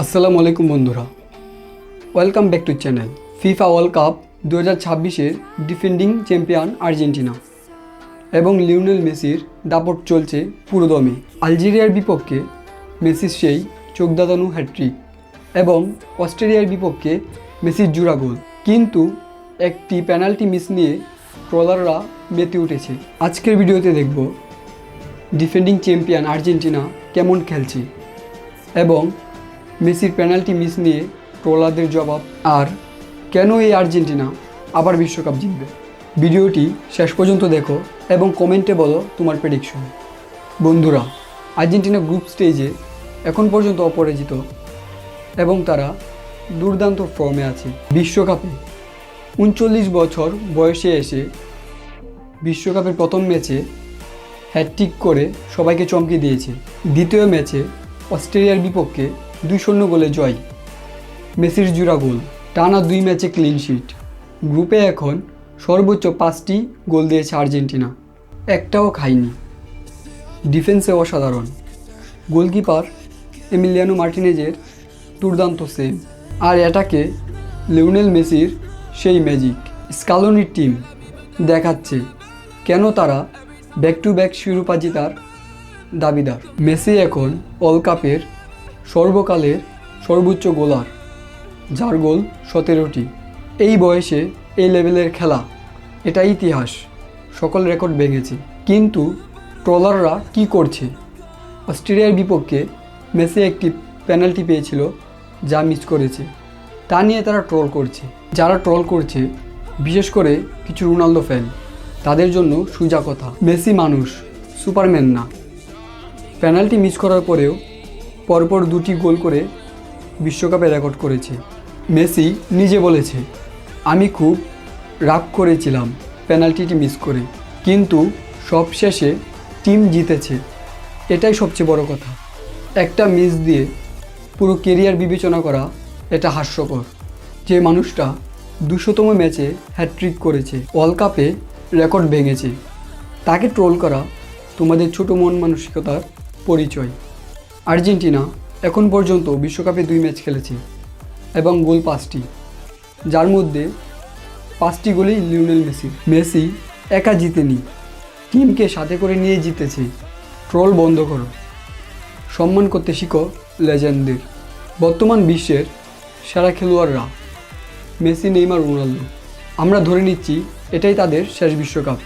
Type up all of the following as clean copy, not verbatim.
আসসালামু আলাইকুম বন্ধুরা, welcome back to channel. FIFA world cup 2026-এর ডিফেন্ডিং চ্যাম্পিয়ন আর্জেন্টিনা এবং লিওনেল মেসির দাপট চলছে পুরোদমে। আলজেরিয়ার বিপক্ষে মেসির সেই চোখধাঁধানো হ্যাট্রিক এবং অস্ট্রেলিয়ার বিপক্ষে মেসির জোড়া গোল, কিন্তু একটি পেনাল্টি মিস নিয়ে ট্রলাররা মেতে উঠেছে। আজকের ভিডিওতে দেখব ডিফেন্ডিং চ্যাম্পিয়ন আর্জেন্টিনা কেমন খেলছে এবং মেসির পেনাল্টি মিস নিয়ে ট্রোলারদের জবাব, আর কেন এই আর্জেন্টিনা আবার বিশ্বকাপ জিতবে। ভিডিওটি শেষ পর্যন্ত দেখো এবং কমেন্টে বলো তোমার প্রেডিকশন। বন্ধুরা, আর্জেন্টিনা গ্রুপ স্টেজে এখন পর্যন্ত অপরাজিত এবং তারা দুর্দান্ত ফর্মে আছে। বিশ্বকাপে 39 বছর বয়সে এসে বিশ্বকাপের প্রথম ম্যাচে হ্যাটট্রিক করে সবাইকে চমকে দিয়েছে। দ্বিতীয় ম্যাচে অস্ট্রেলিয়ার বিপক্ষে 2-0 গোলে জয়, মেসির জোড়া গোল, টানা 2 ম্যাচে ক্লিন শিট। গ্রুপে এখন সর্বোচ্চ 5টি গোল দিয়েছে আর্জেন্টিনা, একটাও খায়নি। ডিফেন্সে অসাধারণ, গোলকিপার এমিলিয়ানো মার্টিনেজের দুর্দান্ত সেভ, আর এটাকে লিওনেল মেসির সেই ম্যাজিক। স্কালোনির টিম দেখাচ্ছে কেন তারা ব্যাক টু ব্যাক শিরোপা জেতার দাবিদার। মেসি এখন ওয়ার্ল্ড কাপের সর্বকালের সর্বোচ্চ গোলার, যার গোল 17টি। এই বয়সে এই লেভেলের খেলা, এটা ইতিহাস, সকল রেকর্ড ভেঙেছে। কিন্তু ট্রলাররা কি করছে? অস্ট্রেলিয়ার বিপক্ষে মেসি একটি পেনাল্টি পেয়েছিল যা মিস করেছে, তা নিয়ে তারা ট্রল করছে। যারা ট্রল করছে বিশেষ করে কিছু রোনালদো ফ্যান, তাদের জন্য সোজা কথা, মেসি মানুষ, সুপারম্যান না। পেনাল্টি মিস করার পরেও পরপর 2টি গোল করে বিশ্বকাপে রেকর্ড করেছে। মেসি নিজে বলেছে, আমি খুব রাগ করেছিলাম পেনাল্টিটি মিস করে, কিন্তু সবশেষে টিম জিতেছে, এটাই সবচেয়ে বড় কথা। একটা মিস দিয়ে পুরো কেরিয়ার বিবেচনা করা, এটা হাস্যকর। যে মানুষটা 200তম ম্যাচে হ্যাটট্রিক করেছে, ওয়ার্ল্ড কাপে রেকর্ড ভেঙেছে, তাকে ট্রোল করা তোমাদের ছোট মন মানসিকতার পরিচয়। আর্জেন্টিনা এখন পর্যন্ত বিশ্বকাপে 2 ম্যাচ খেলেছে এবং গোল 5টি, যার মধ্যে 5টি গোলই লিওনেল মেসি। মেসি একা জিতেনি, টিমকে সাথে করে নিয়ে জিতেছে। ট্রোল বন্ধ করো, সম্মান করতে শিখো লেজেন্ডদের। বর্তমান বিশ্বের সেরা খেলোয়াড়রা মেসি, নেইমার, রোনালদো। আমরা ধরে নিচ্ছি এটাই তাদের শেষ বিশ্বকাপ,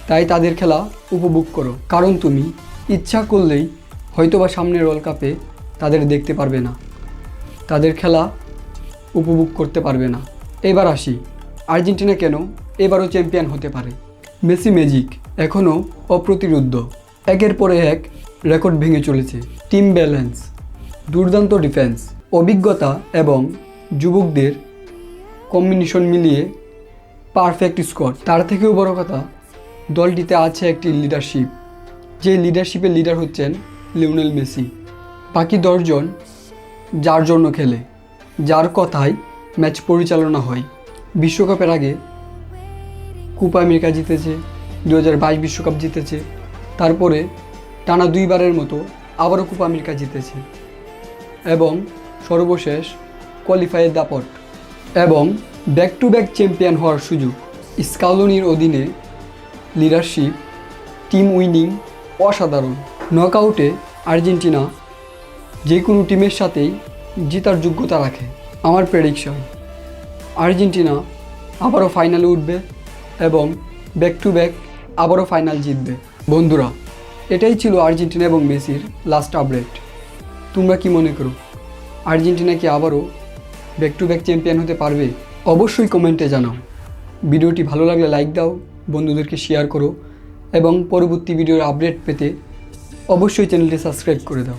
তাই তাদের খেলা উপভোগ করো, কারণ তুমি ইচ্ছা করলেই হয়তোবা সামনের ওয়ার্ল্ড কাপে তাদের দেখতে পারবে না, তাদের খেলা উপভোগ করতে পারবে না। এবার আসি, আর্জেন্টিনা কেন এবারও চ্যাম্পিয়ন হতে পারে। মেসি ম্যাজিক এখনও অপ্রতিরোধ্য, একের পরে এক রেকর্ড ভেঙে চলেছে। টিম ব্যালেন্স, দুর্দান্ত ডিফেন্স, অভিজ্ঞতা এবং যুবকদের কম্বিনেশন মিলিয়ে পারফেক্ট স্কোর। তার থেকেও বড় কথা, দলটিতে আছে একটি লিডারশিপ, যে লিডারশিপের লিডার হচ্ছেন লিওনেল মেসি। বাকি 10 জন যার জন্য খেলে, যার কথায় ম্যাচ পরিচালনা হয়। বিশ্বকাপের আগে কোপা আমেরিকা জিতেছে, 2022 বিশ্বকাপ জিতেছে, তারপরে টানা 2 বারের মতো আবারও কোপা আমেরিকা জিতেছে এবং সর্বশেষ কোয়ালিফায়ার দাপট এবং ব্যাক টু ব্যাক চ্যাম্পিয়ন হওয়ার সুযোগ। স্কালোনির অধীনে লিডারশিপ, টিম উইনিং অসাধারণ। নকআউটে আর্জেন্টিনা যে কোনো টিমের সাথেই জেতার যোগ্যতা রাখে। আমার প্রেডিকশন, আর্জেন্টিনা আবারও ফাইনালে উঠবে এবং ব্যাক টু ব্যাক আবারও ফাইনাল জিতবে। বন্ধুরা, এটাই ছিল আর্জেন্টিনা এবং মেসির লাস্ট আপডেট। তোমরা কি মনে করো, আর্জেন্টিনা কি আবারও ব্যাক টু ব্যাক চ্যাম্পিয়ন হতে পারবে? অবশ্যই কমেন্টে জানাও। ভিডিওটি ভালো লাগলে লাইক দাও, বন্ধুদেরকে শেয়ার করো এবং পরবর্তী ভিডিওর আপডেট পেতে অবশ্যই চ্যানেলটি সাবস্ক্রাইব করে দাও।